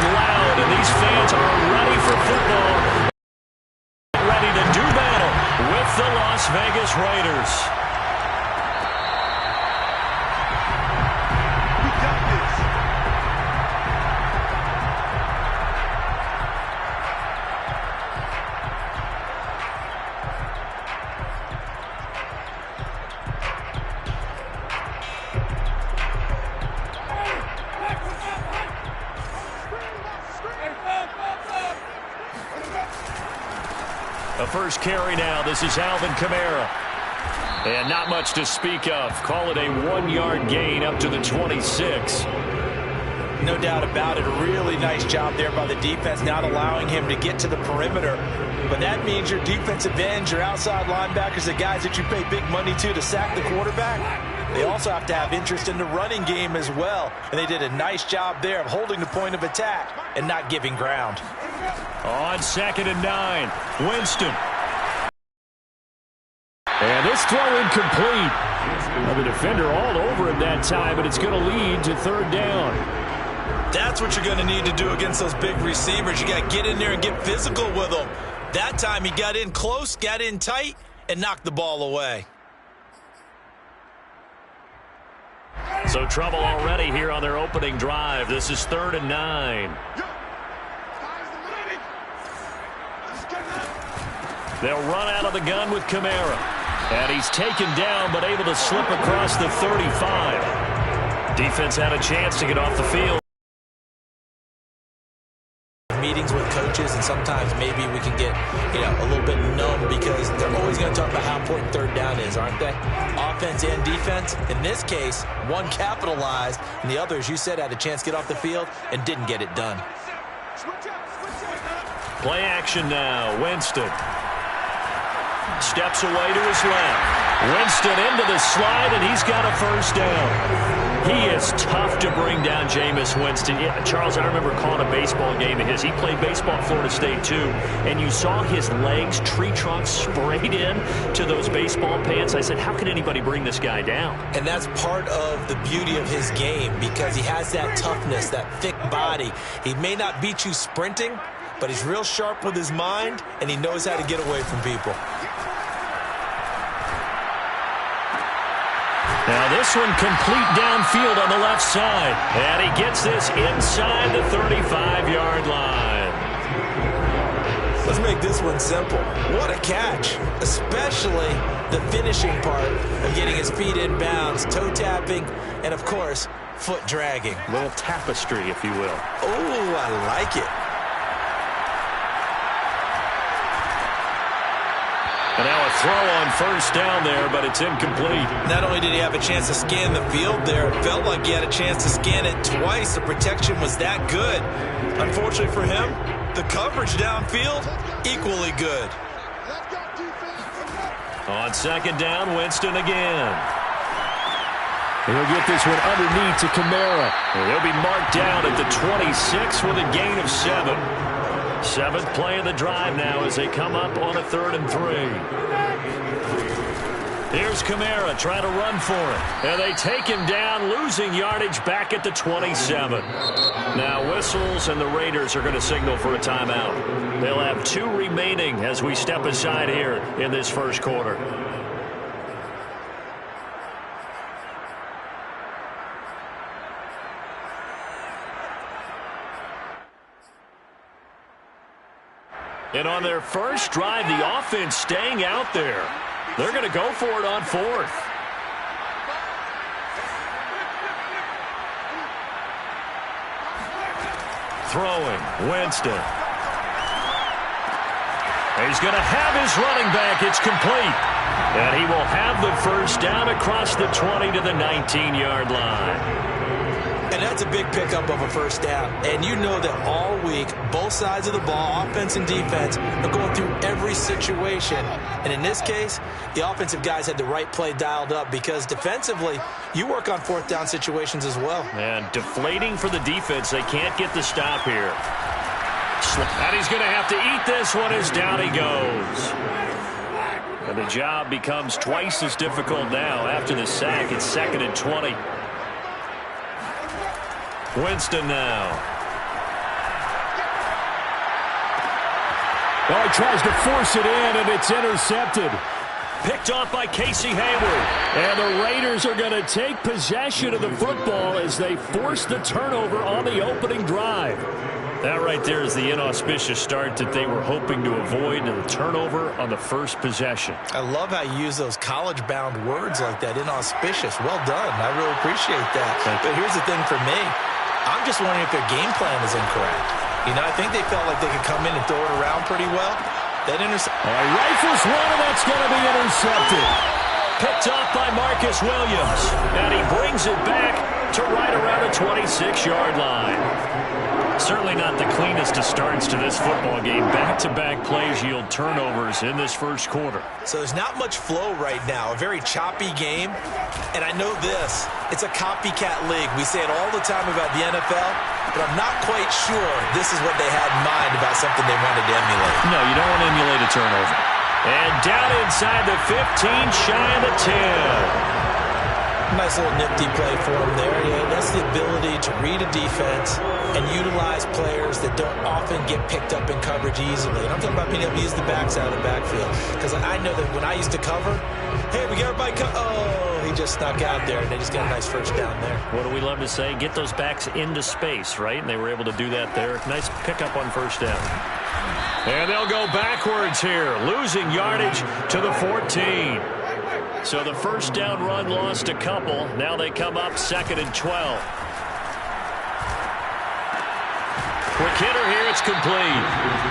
loud, and these fans are ready for football, ready to do battle with the Las Vegas Raiders. A first carry now. This is Alvin Kamara. And not much to speak of. Call it a 1-yard gain up to the 26. No doubt about it. A really nice job there by the defense, not allowing him to get to the perimeter. But that means your defensive ends, your outside linebackers, the guys that you pay big money to sack the quarterback, they also have to have interest in the running game as well. And they did a nice job there of holding the point of attack and not giving ground. On 2nd and 9, Winston. And this throw incomplete. Well, the defender all over him that time, but it's going to lead to 3rd down. That's what you're going to need to do against those big receivers. You got to get in there and get physical with them. That time he got in close, got in tight, and knocked the ball away. So trouble already here on their opening drive. This is 3rd and 9. They'll run out of the gun with Kamara. And he's taken down but able to slip across the 35. Defense had a chance to get off the field. Meetings with coaches, and sometimes maybe we can get a little bit numb because they're always going to talk about how important 3rd down is, aren't they? Offense and defense. In this case, one capitalized, and the other, as you said, had a chance to get off the field and didn't get it done. Play action now. Winston steps away to his left. Winston into the slide, and he's got a first down. He is tough to bring down, Jameis Winston. Yeah, Charles, I remember calling a baseball game of his. He played baseball at Florida State, too. And you saw his legs, tree trunks sprayed in to those baseball pants. I said, how can anybody bring this guy down? And that's part of the beauty of his game because he has that toughness, that thick body. He may not beat you sprinting, but he's real sharp with his mind, and he knows how to get away from people. Now this one complete downfield on the left side. And he gets this inside the 35-yard line. Let's make this one simple. What a catch, especially the finishing part of getting his feet in bounds, toe tapping, and, of course, foot dragging. A little tapestry, if you will. Oh, I like it. And now a throw on first down there, but it's incomplete. Not only did he have a chance to scan the field there, it felt like he had a chance to scan it twice. The protection was that good. Unfortunately for him, the coverage downfield, equally good. On 2nd down, Winston again. He'll get this one underneath to Kamara. He'll be marked down at the 26 with a gain of 7. 7th play of the drive now as they come up on a 3rd and 3. Here's Kamara trying to run for it. And they take him down, losing yardage back at the 27. Now whistles, and the Raiders are going to signal for a timeout. They'll have 2 remaining as we step aside here in this first quarter. And on their first drive, the offense staying out there. They're going to go for it on 4th. Throwing, Winston. He's going to have his running back. It's complete. And he will have the first down across the 20 to the 19-yard line. And that's a big pickup of a first down. And you know that all week, both sides of the ball, offense and defense, are going through every situation. And in this case, the offensive guys had the right play dialed up because defensively, you work on 4th down situations as well. And deflating for the defense. They can't get the stop here. And he's going to have to eat this one as down he goes. And the job becomes twice as difficult now after the sack. It's 2nd and 20. Winston now. Oh, he tries to force it in, and it's intercepted. Picked off by Casey Hayward. And the Raiders are going to take possession of the football as they force the turnover on the opening drive. That right there is the inauspicious start that they were hoping to avoid, and the turnover on the first possession. I love how you use those college-bound words like that, inauspicious. Well done. I really appreciate that. But here's the thing for me. I'm just wondering if their game plan is incorrect. You know, I think they felt like they could come in and throw it around pretty well. That rifles one, and that's going to be intercepted. Picked off by Marcus Williams. And he brings it back to right around the 26-yard line. Certainly not the cleanest of starts to this football game. Back-to-back plays yield turnovers in this first quarter. So there's not much flow right now. A very choppy game. And I know this. It's a copycat league. We say it all the time about the NFL, but I'm not quite sure this is what they had in mind about something they wanted to emulate. No, you don't want to emulate a turnover. And down inside the 15, shy of the 10. Nice little nifty play for him there. Yeah, that's the ability to read a defense and utilize players that don't often get picked up in coverage easily. And I'm talking about being able to use the backs out of the backfield. Because I know that when I used to cover, hey, we got everybody oh, he just snuck out there, and they just got a nice first down there. What do we love to say? Get those backs into space, right? And they were able to do that there. Nice pickup on first down. And they'll go backwards here, losing yardage to the 14. So the first down run lost a couple. Now they come up 2nd and 12. Quick hitter here, it's complete.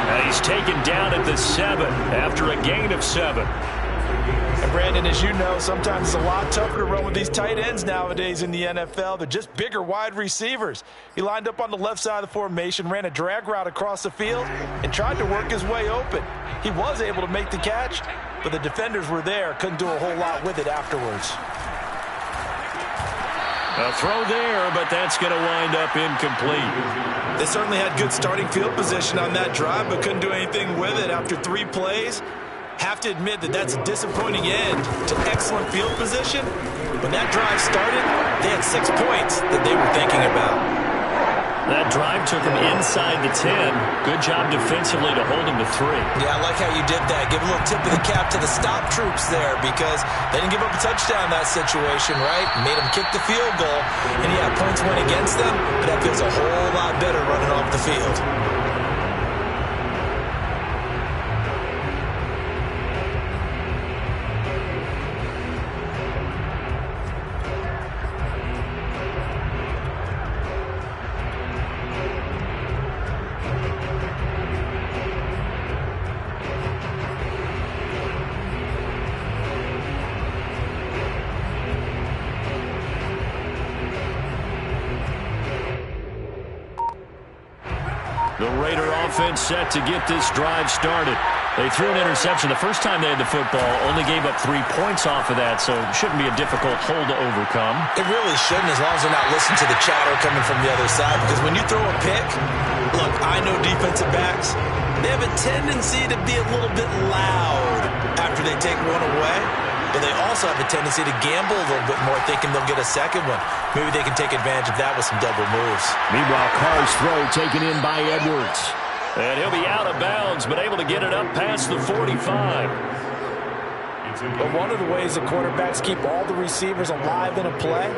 And he's taken down at the 7 after a gain of 7. And Brandon, as you know, sometimes it's a lot tougher to run with these tight ends nowadays in the NFL. They're just bigger wide receivers. He lined up on the left side of the formation, ran a drag route across the field, and tried to work his way open. He was able to make the catch, but the defenders were there, couldn't do a whole lot with it afterwards. A throw there, but that's going to wind up incomplete. They certainly had good starting field position on that drive, but couldn't do anything with it after 3 plays. Have to admit that that's a disappointing end to excellent field position. When that drive started, they had 6 points that they were thinking about. That drive took them inside the 10. Good job defensively to hold them to 3. Yeah, I like how you did that. Give a little tip of the cap to the stop troops there, because they didn't give up a touchdown in that situation, right? Made them kick the field goal, and yeah, points went against them, but that feels a whole lot better running off the field. The Raider offense set to get this drive started. They threw an interception the first time they had the football, only gave up 3 points off of that, so it shouldn't be a difficult hole to overcome. It really shouldn't, as long as they're not listening to the chatter coming from the other side, because when you throw a pick, look, I know defensive backs, they have a tendency to be a little bit loud after they take one away, but they also have a tendency to gamble a little bit more, thinking they'll get a second one. Maybe they can take advantage of that with some double moves. Meanwhile, Carr's throw taken in by Edwards. And he'll be out of bounds, but able to get it up past the 45. But one of the ways that quarterbacks keep all the receivers alive in a play,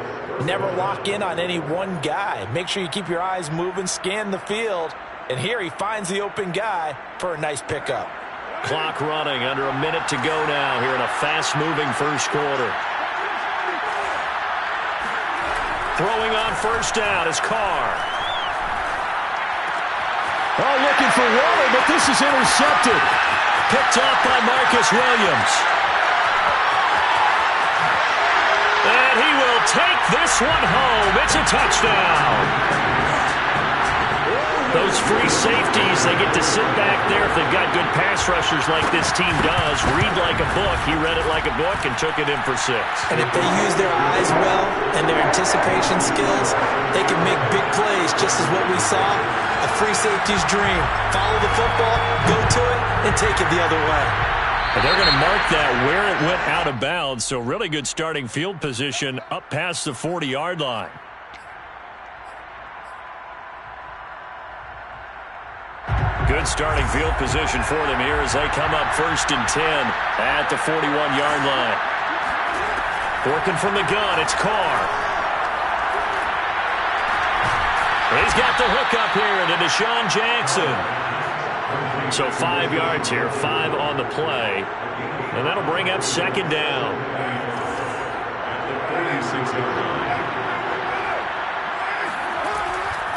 never lock in on any one guy. Make sure you keep your eyes moving, scan the field, and here he finds the open guy for a nice pickup. Clock running, under a minute to go now here in a fast-moving first quarter. Throwing on first down is Carr. Oh, looking for Waller, but this is intercepted. Picked off by Marcus Williams. And he will take this one home. It's a touchdown. Those free safeties, they get to sit back there if they've got good pass rushers like this team does. Read like a book. He read it like a book and took it in for 6. And if they use their eyes well and their anticipation skills, they can make big plays, just as what we saw. A free safety's dream. Follow the football, go to it, and take it the other way. And they're going to mark that where it went out of bounds. So really good starting field position up past the 40-yard line. Good starting field position for them here as they come up 1st and 10 at the 41-yard line. Working from the gun, it's Carr. He's got the hook up here to Deshaun Jackson. So 5 yards here, 5 on the play. And that'll bring up 2nd down.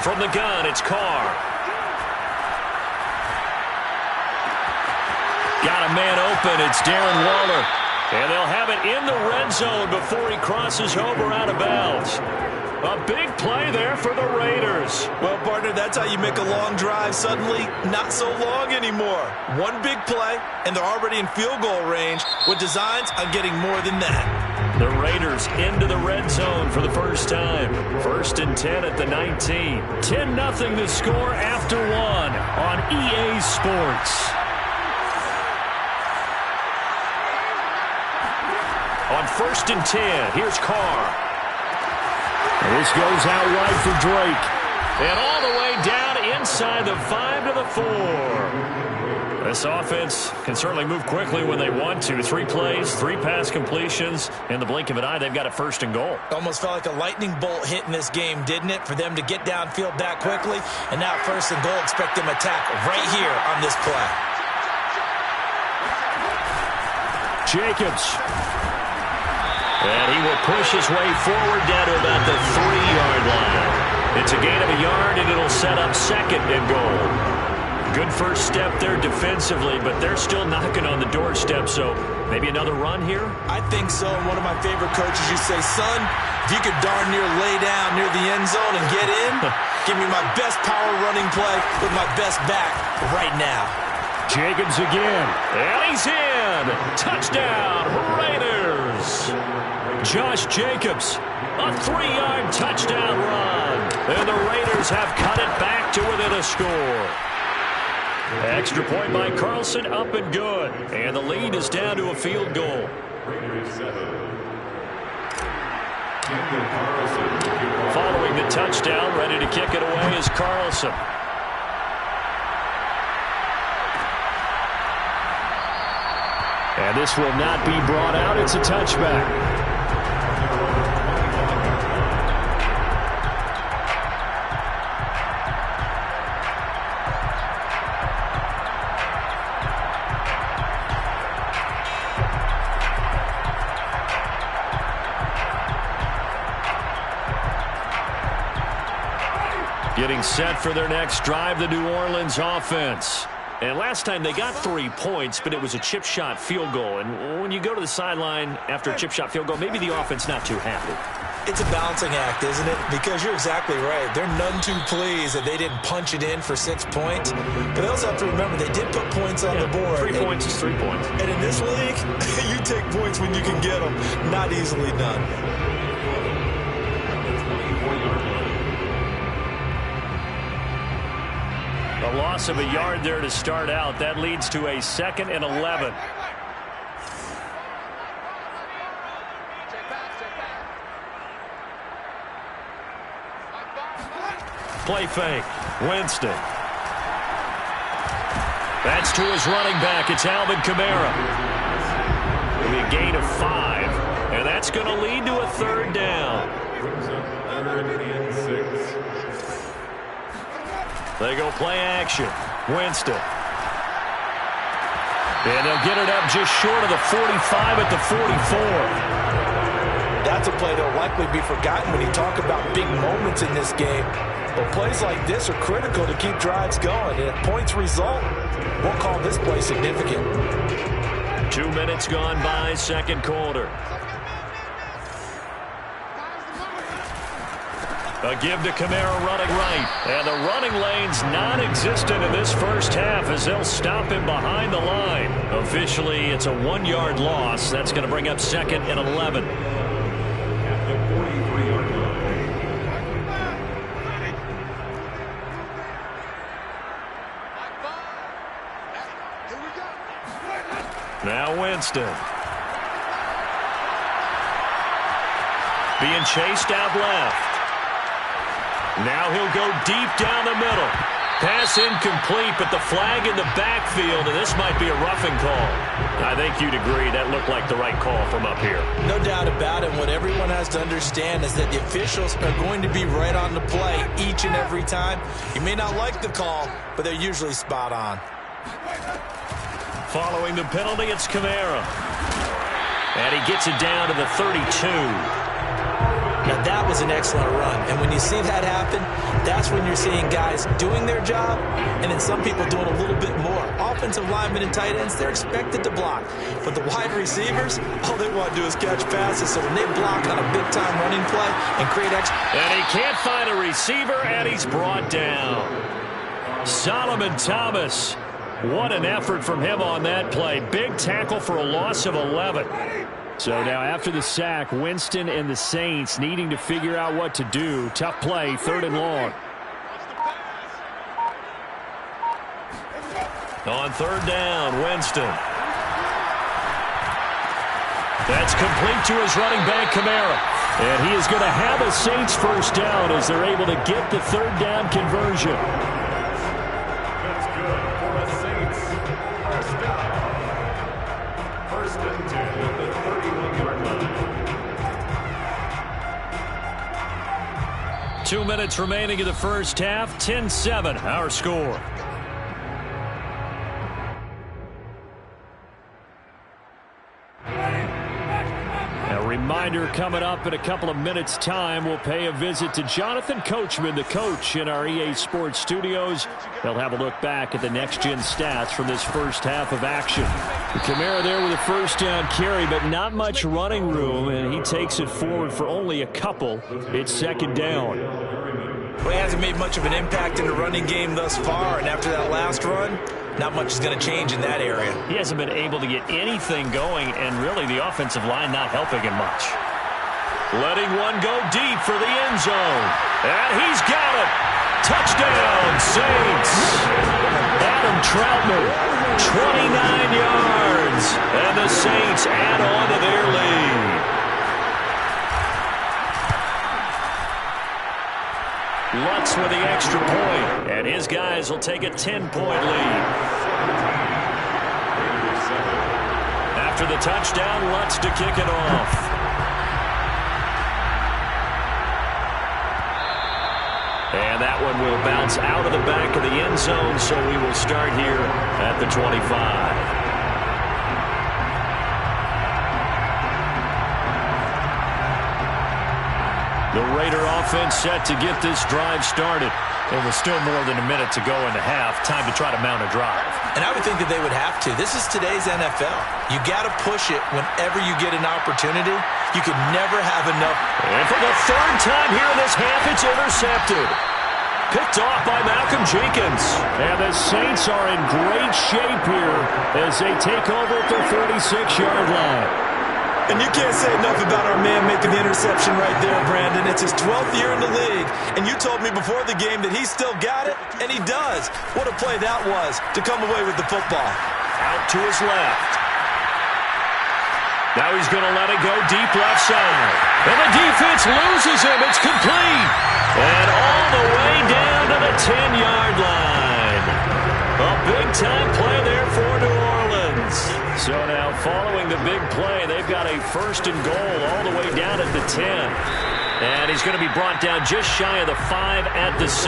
From the gun, it's Carr. Got a man open. It's Darren Waller. And they'll have it in the red zone before he crosses over out of bounds. A big play there for the Raiders. Well, partner, that's how you make a long drive suddenly not so long anymore. One big play, and they're already in field goal range with designs on getting more than that. The Raiders into the red zone for the first time. 1st and 10 at the 19. 10-0 the score after 1 on EA Sports. On 1st and 10, here's Carr. This goes out wide for Drake. And all the way down inside the 5 to the 4. This offense can certainly move quickly when they want to. 3 plays, 3 pass completions. In the blink of an eye, they've got a 1st and goal. Almost felt like a lightning bolt hit in this game, didn't it? For them to get downfield that quickly. And now 1st and goal, expect them to attack right here on this play. Jacobs. And he will push his way forward down to about the 3-yard line. It's a gain of a yard, and it'll set up 2nd and goal. Good first step there defensively, but they're still knocking on the doorstep, so maybe another run here? I think so. And one of my favorite coaches, you say, son, if you could darn near lay down near the end zone and get in, give me my best power running play with my best back right now. Jacobs again. And he's in. Touchdown, Raiders. Josh Jacobs, a 3-yard touchdown run. And the Raiders have cut it back to within a score. Extra point by Carlson, up and good. And the lead is down to a field goal. Following the touchdown, ready to kick it away is Carlson. And this will not be brought out. It's a touchback. Getting set for their next drive, the New Orleans offense. And last time they got 3 points, but it was a chip shot field goal. And when you go to the sideline after a chip shot field goal, maybe the offense not too happy. It's a balancing act, isn't it? Because you're exactly right. They're none too pleased that they didn't punch it in for 6 points. But they also have to remember they did put points on the board. 3 points is 3 points. And in this league, you take points when you can get them. Not easily done. A loss of a yard there to start out. That leads to a 2nd and 11. Play fake. Winston. That's to his running back. It's Alvin Kamara. It'll be a gain of 5. And that's going to lead to a 3rd down. They go play action. Winston. And they'll get it up just short of the 45 at the 44. That's a play that will likely be forgotten when you talk about big moments in this game. But plays like this are critical to keep drives going. And if points result, we'll call this play significant. 2 minutes gone by, 2nd quarter. A give to Kamara running right. And the running lane's non-existent in this first half as they'll stop him behind the line. Officially, it's a 1-yard loss. That's going to bring up 2nd and 11. Now Winston. Being chased out left. Now he'll go deep down the middle. Pass pass incomplete, but the flag in the backfield, and this might be a roughing call. I think you'd agree that looked like the right call from up here. No doubt about it. What everyone has to understand is that the officials are going to be right on the play each and every time. You may not like the call, but they're usually spot on. Following the penalty, it's Kamara. And he gets it down to the 32. Now, that was an excellent run. And when you see that happen, that's when you're seeing guys doing their job and then some people doing a little bit more. Offensive linemen and tight ends, they're expected to block. But the wide receivers, all they want to do is catch passes. So when they block on a big-time running play and create extra... And he can't find a receiver, and he's brought down. Solomon Thomas. What an effort from him on that play. Big tackle for a loss of 11. So now after the sack, Winston and the Saints needing to figure out what to do. Tough play, 3rd and long. On 3rd down, Winston. That's complete to his running back, Kamara. And he is going to have a Saints first down as they're able to get the 3rd down conversion. That's good for a Saints first down. 1st and 10 at the 31-yard line. 2 minutes remaining in the first half. 10-7, our score. A reminder coming up in a couple of minutes' time. We'll pay a visit to Jonathan Coachman, the coach in our EA Sports studios. They'll have a look back at the next-gen stats from this first half of action. Kamara there with a first down carry, but not much running room, and he takes it forward for only a couple. It's 2nd down. Well, he hasn't made much of an impact in the running game thus far, and after that last run, not much is going to change in that area. He hasn't been able to get anything going, and really the offensive line not helping him much. Letting one go deep for the end zone. And he's got it. Touchdown, Saints. Adam Troutman, 29 yards. And the Saints add on to their lead. Lutz with the extra point, and his guys will take a 10-point lead. After the touchdown, Lutz to kick it off. And that one will bounce out of the back of the end zone, so we will start here at the 25. The Raider offense set to get this drive started. There was still more than a minute to go in the half. Time to try to mount a drive. And I would think that they would have to. This is today's NFL. You got to push it whenever you get an opportunity. You can never have enough. And for the 3rd time here in this half, it's intercepted. Picked off by Malcolm Jenkins. And the Saints are in great shape here as they take over at the 36-yard line. And you can't say enough about our man making the interception right there, Brandon. It's his 12th year in the league, and you told me before the game that he still got it, and he does. What a play that was to come away with the football. Out to his left. Now he's going to let it go deep left side. And the defense loses him. It's complete. And all the way down to the 10-yard line. A big-time play there for New Orleans. So now following the big play, they've got a 1st and goal all the way down at the 10. And he's going to be brought down just shy of the 5 at the 6.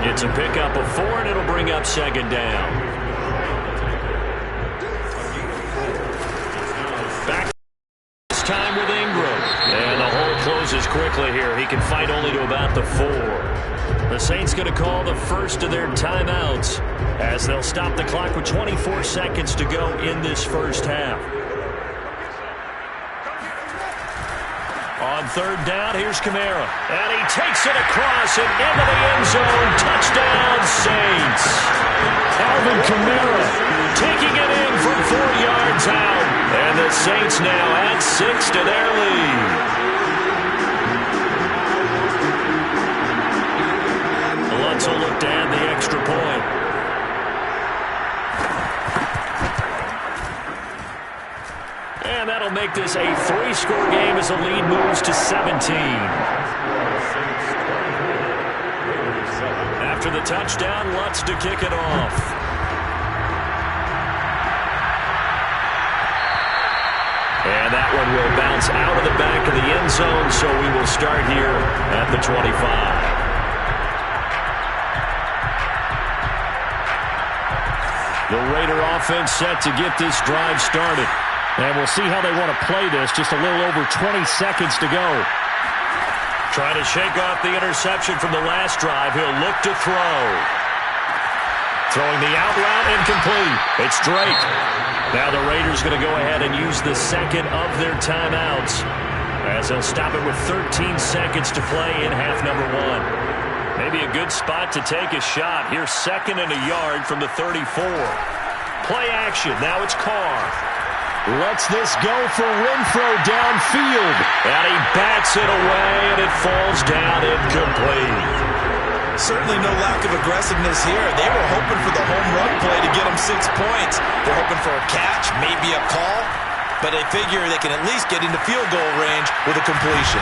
It's a pickup of 4, and it'll bring up 2nd down. Back this time with Ingram. And the hole closes quickly here. He can fight only to about the 4. The Saints going to call the first of their timeouts as they'll stop the clock with 24 seconds to go in this first half. On 3rd down, here's Kamara. And he takes it across and into the end zone. Touchdown, Saints. Alvin Kamara taking it in from 4 yards out. And the Saints now add 6 to their lead. Lutz will look to add the extra point. And that'll make this a 3-score game as the lead moves to 17. After the touchdown, Lutz to kick it off. And that one will bounce out of the back of the end zone, so we will start here at the 25. The Raider offense set to get this drive started. And we'll see how they want to play this. Just a little over 20 seconds to go. Trying to shake off the interception from the last drive. He'll look to throw. Throwing the out route, incomplete. It's Drake. Now the Raiders going to go ahead and use the second of their timeouts, as they'll stop it with 13 seconds to play in half number one. Maybe a good spot to take a shot. Here's 2nd and a yard from the 34. Play action. Now it's Carr. Lets this go for Renfro downfield. And he bats it away, and it falls down incomplete. Certainly no lack of aggressiveness here. They were hoping for the home run play to get them 6 points. They're hoping for a catch, maybe a call, but they figure they can at least get into field goal range with a completion.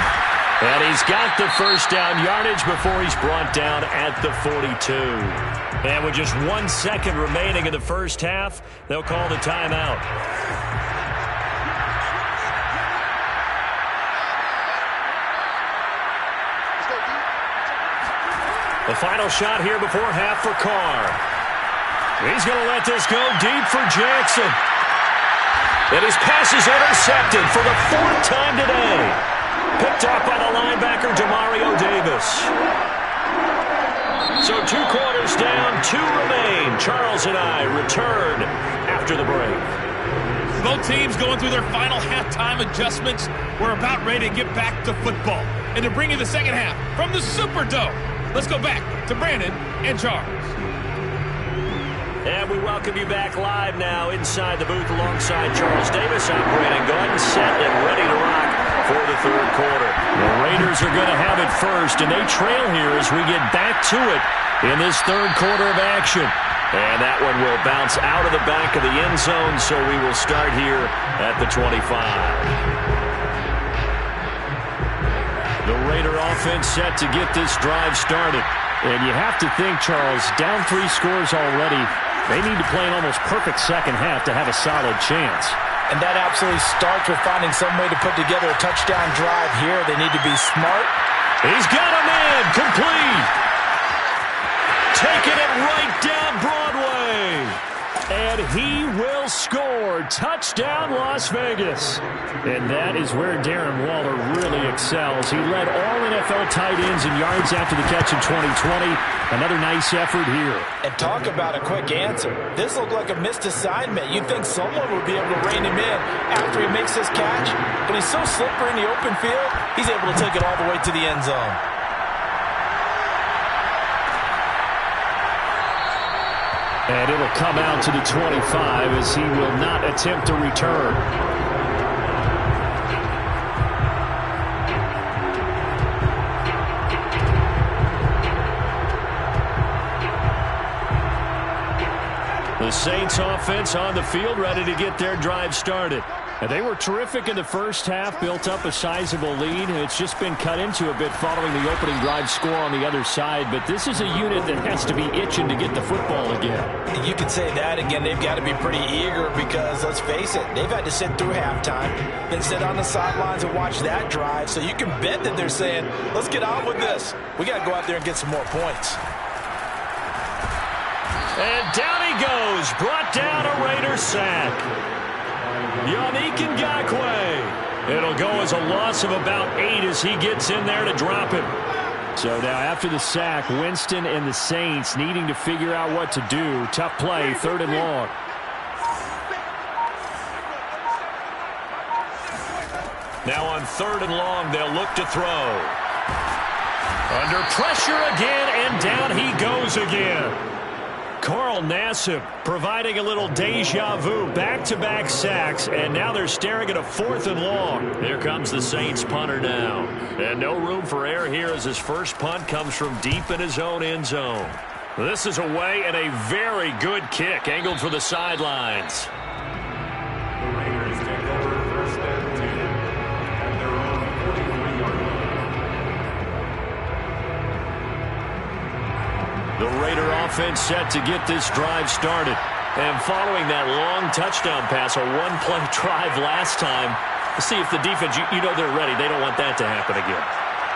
And he's got the first down yardage before he's brought down at the 42. And with just 1 second remaining in the first half, they'll call the timeout. The final shot here before half for Carr. He's going to let this go deep for Jackson. And his pass is intercepted for the 4th time today. Picked up by the linebacker, Demario Davis. So 2 quarters down, 2 remain. Charles and I return after the break. Both teams going through their final halftime adjustments. We're about ready to get back to football. And to bring you the second half from the Superdome. Let's go back to Brandon and Charles. And we welcome you back live now inside the booth alongside Charles Davis. I'm Brandon Gaudin, set and ready to rock for the 3rd quarter. The Raiders are going to have it first, and they trail here as we get back to it in this 3rd quarter of action. And that one will bounce out of the back of the end zone, so we will start here at the 25. The Raider offense set to get this drive started. And you have to think, Charles, down 3 scores already. They need to play an almost perfect second half to have a solid chance. And that absolutely starts with finding some way to put together a touchdown drive here. They need to be smart. He's got a man, complete. Taking it right down Broadway. And he will score. Touchdown, Las Vegas. And that is where Darren Waller really excels. He led all NFL tight ends in yards after the catch in 2020. Another nice effort here. And talk about a quick answer. This looked like a missed assignment. You'd think someone would be able to rein him in after he makes this catch. But he's so slippery in the open field, he's able to take it all the way to the end zone. And it'll come out to the 25 as he will not attempt to return. The Saints offense on the field, ready to get their drive started. And they were terrific in the first half, built up a sizable lead. It's just been cut into a bit following the opening drive score on the other side. But this is a unit that has to be itching to get the football again. You could say that again. They've got to be pretty eager because, let's face it, they've had to sit through halftime, then sit on the sidelines and watch that drive. So you can bet that they're saying, let's get on with this. We got to go out there and get some more points. And down he goes, brought down a Raider sack. Yannick Ngakoue. It'll go as a loss of about 8 as he gets in there to drop him. So now after the sack, Winston and the Saints needing to figure out what to do. Tough play, 3rd and long. Now on 3rd and long, they'll look to throw. Under pressure again, and down he goes again. Carl Nassib providing a little deja vu, back-to-back sacks, and now they're staring at a 4th and long. Here comes the Saints punter now. And no room for error here as his first punt comes from deep in his own end zone. This is away and a very good kick, angled for the sidelines. The Raiders take over 1st and 10 at their own 43-yard line. The Raider offense set to get this drive started. And following that long touchdown pass, a one-play drive last time, see if the defense, you know they're ready. They don't want that to happen again.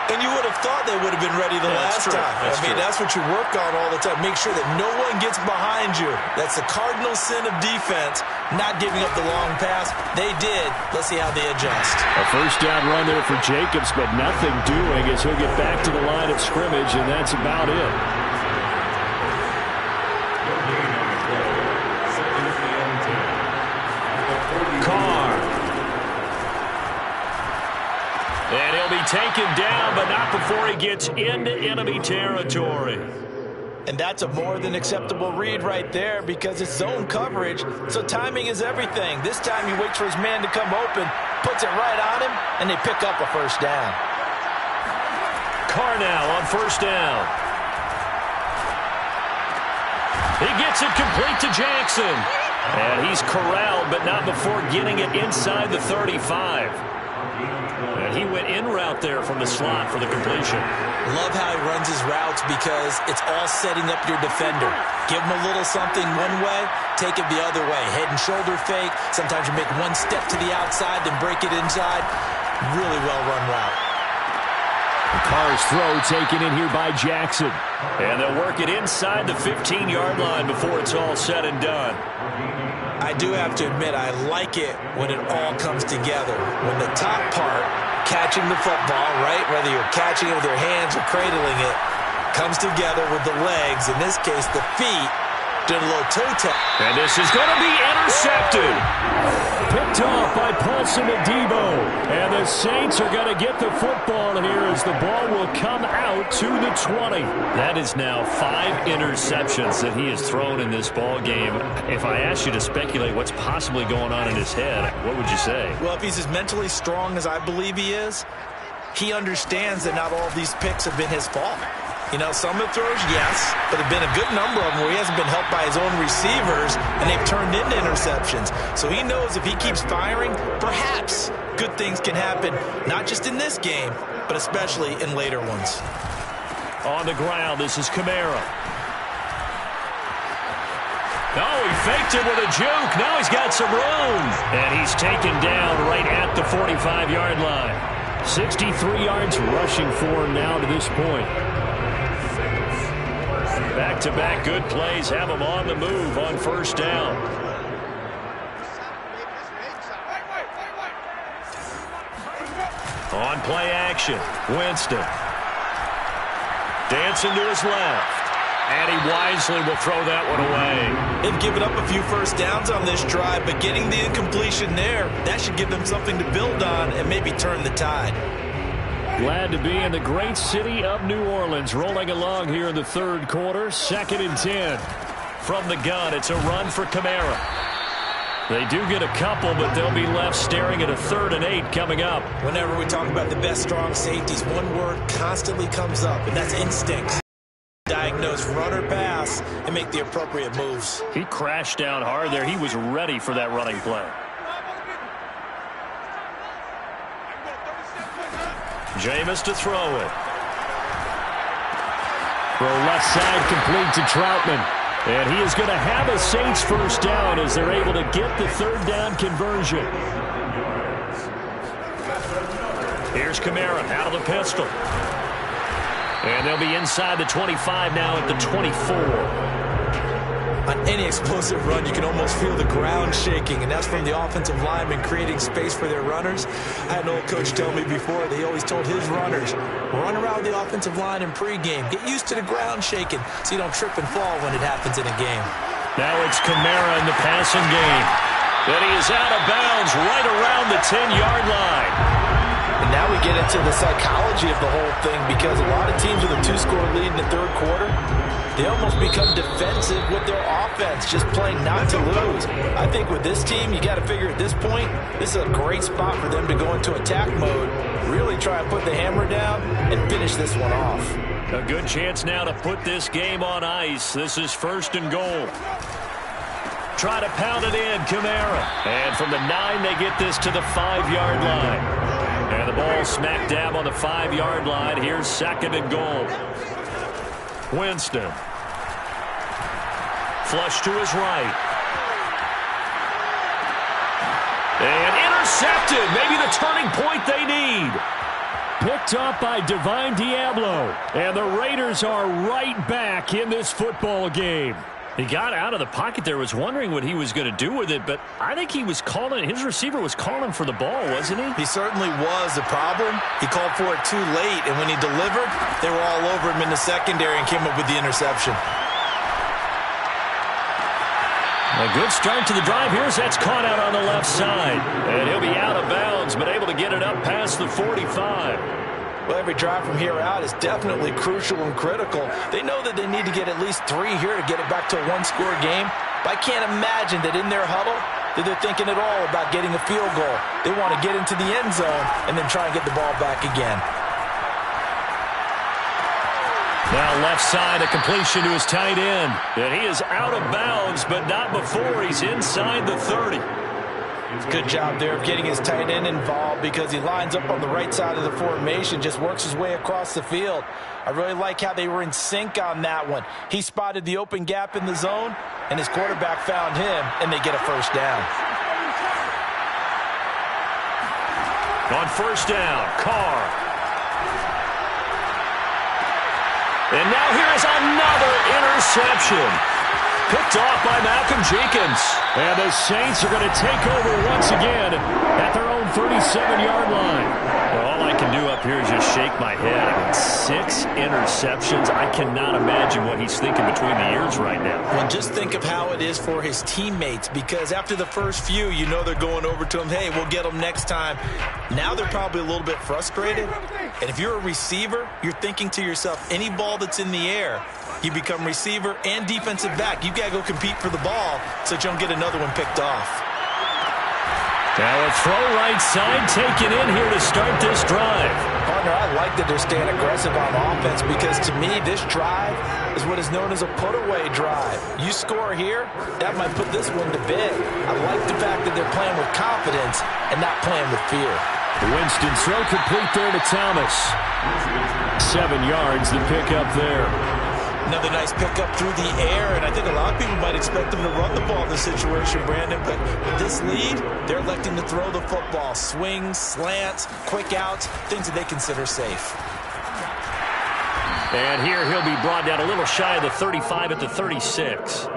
And you would have thought they would have been ready the last time. That's what you work on all the time. Make sure that no one gets behind you. That's the cardinal sin of defense, not giving up the long pass. They did. Let's see how they adjust. A first down run there for Jacobs, but nothing doing as he'll get back to the line of scrimmage, and that's about it. And he'll be taken down, but not before he gets into enemy territory. And that's a more than acceptable read right there because it's zone coverage, so timing is everything. This time he waits for his man to come open, puts it right on him, and they pick up a first down. Carr now on first down. He gets it complete to Jackson. And he's corralled, but not before getting it inside the 35. And he went in route there from the slot for the completion. Love how he runs his routes because it's all setting up your defender. Give him a little something one way, take it the other way. Head and shoulder fake. Sometimes you make one step to the outside, then break it inside. Really well-run route. Carr's throw taken in here by Jackson. And they'll work it inside the 15-yard line before it's all said and done. I do have to admit, I like it when it all comes together. When the top part, catching the football, right, whether you're catching it with your hands or cradling it, comes together with the legs, in this case the feet, did a little toe tap. And this is going to be intercepted. Picked off by Paulson Adebo. And the Saints are going to get the football here as the ball will come out to the 20. That is now 5 interceptions that he has thrown in this ball game. If I asked you to speculate what's possibly going on in his head, what would you say? Well, if he's as mentally strong as I believe he is, he understands that not all of these picks have been his fault. You know, some of the throws, yes, but there have been a good number of them where he hasn't been helped by his own receivers, and they've turned into interceptions. So he knows if he keeps firing, perhaps good things can happen, not just in this game, but especially in later ones. On the ground, this is Kamara. Oh, he faked it with a juke. Now he's got some room. And he's taken down right at the 45-yard line. 63 yards rushing for him now to this point. Back-to-back good plays have him on the move on first down. On play action, Winston. Dancing to his left. And he wisely will throw that one away. They've given up a few first downs on this drive, but getting the incompletion there, that should give them something to build on and maybe turn the tide. Glad to be in the great city of New Orleans, rolling along here in the third quarter, 2nd and 10. From the gun, it's a run for Kamara. They do get a couple, but they'll be left staring at a 3rd and 8 coming up. Whenever we talk about the best strong safeties, one word constantly comes up, and that's instincts. Diagnose run or pass and make the appropriate moves. He crashed down hard there. He was ready for that running play. Jameis to throw it. Throw left side complete to Troutman. And he is going to have a Saints first down as they're able to get the 3rd down conversion. Here's Kamara out of the pistol. And they'll be inside the 25 now at the 24. On any explosive run, you can almost feel the ground shaking, and that's from the offensive linemen creating space for their runners. I had an old coach tell me before, they always told his runners, run around the offensive line in pregame. Get used to the ground shaking so you don't trip and fall when it happens in a game. Now it's Kamara in the passing game. And he is out of bounds right around the 10-yard line. And now we get into the psychology of the whole thing because a lot of teams with a 2-score lead in the third quarter, they almost become defensive with their offense, just playing not to lose. I think with this team, you got to figure at this point, this is a great spot for them to go into attack mode, really try and put the hammer down and finish this one off. A good chance now to put this game on ice. This is 1st and goal. Try to pound it in, Kamara. And from the 9, they get this to the 5-yard line. And the ball smack dab on the 5-yard line. Here's 2nd and goal. Winston Flush to his right. And intercepted. Maybe the turning point they need. Picked up by Divine Diablo. And the Raiders are right back in this football game. He got out of the pocket there, was wondering what he was going to do with it, but I think he was calling, his receiver was calling for the ball, wasn't he? He certainly was. The problem, he called for it too late, and when he delivered, they were all over him in the secondary and came up with the interception. A good start to the drive here as that's caught out on the left side. And he'll be out of bounds, but able to get it up past the 45. Well, every drive from here out is definitely crucial and critical. They know that they need to get at least 3 here to get it back to a one-score game. But I can't imagine that in their huddle that they're thinking at all about getting a field goal. They want to get into the end zone and then try and get the ball back again. Now left side, a completion to his tight end. And he is out of bounds, but not before he's inside the 30. Good job there of getting his tight end involved because he lines up on the right side of the formation, just works his way across the field. I really like how they were in sync on that one. He spotted the open gap in the zone, and his quarterback found him, and they get a first down. On first down, Carr. And now here is another interception. Picked off by Malcolm Jenkins. And the Saints are going to take over once again at their own 37-yard line. Well, all I can do up here is just shake my head. I mean, 6 interceptions. I cannot imagine what he's thinking between the ears right now. Well, just think of how it is for his teammates, because after the first few, you know they're going over to him, hey, we'll get them next time. Now they're probably a little bit frustrated. And if you're a receiver, you're thinking to yourself, any ball that's in the air, you become receiver and defensive back. You've got to go compete for the ball so that you don't get another one picked off. Now a throw right side taken in here to start this drive. Partner, I like that they're staying aggressive on offense because to me, this drive is what is known as a put-away drive. You score here, that might put this one to bed. I like the fact that they're playing with confidence and not playing with fear. Winston throw complete there to Thomas. 7 yards to pick up there. Another nice pickup through the air, and I think a lot of people might expect them to run the ball in this situation, Brandon, but with this lead, they're electing to throw the football. Swings, slants, quick outs, things that they consider safe. And here he'll be brought down a little shy of the 35 at the 36.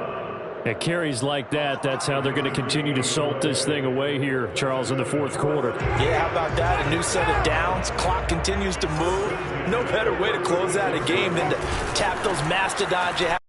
At carries like that, that's how they're going to continue to salt this thing away here, Charles, in the fourth quarter. Yeah, how about that? A new set of downs. Clock continues to move. No better way to close out a game than to tap those mastodons you have.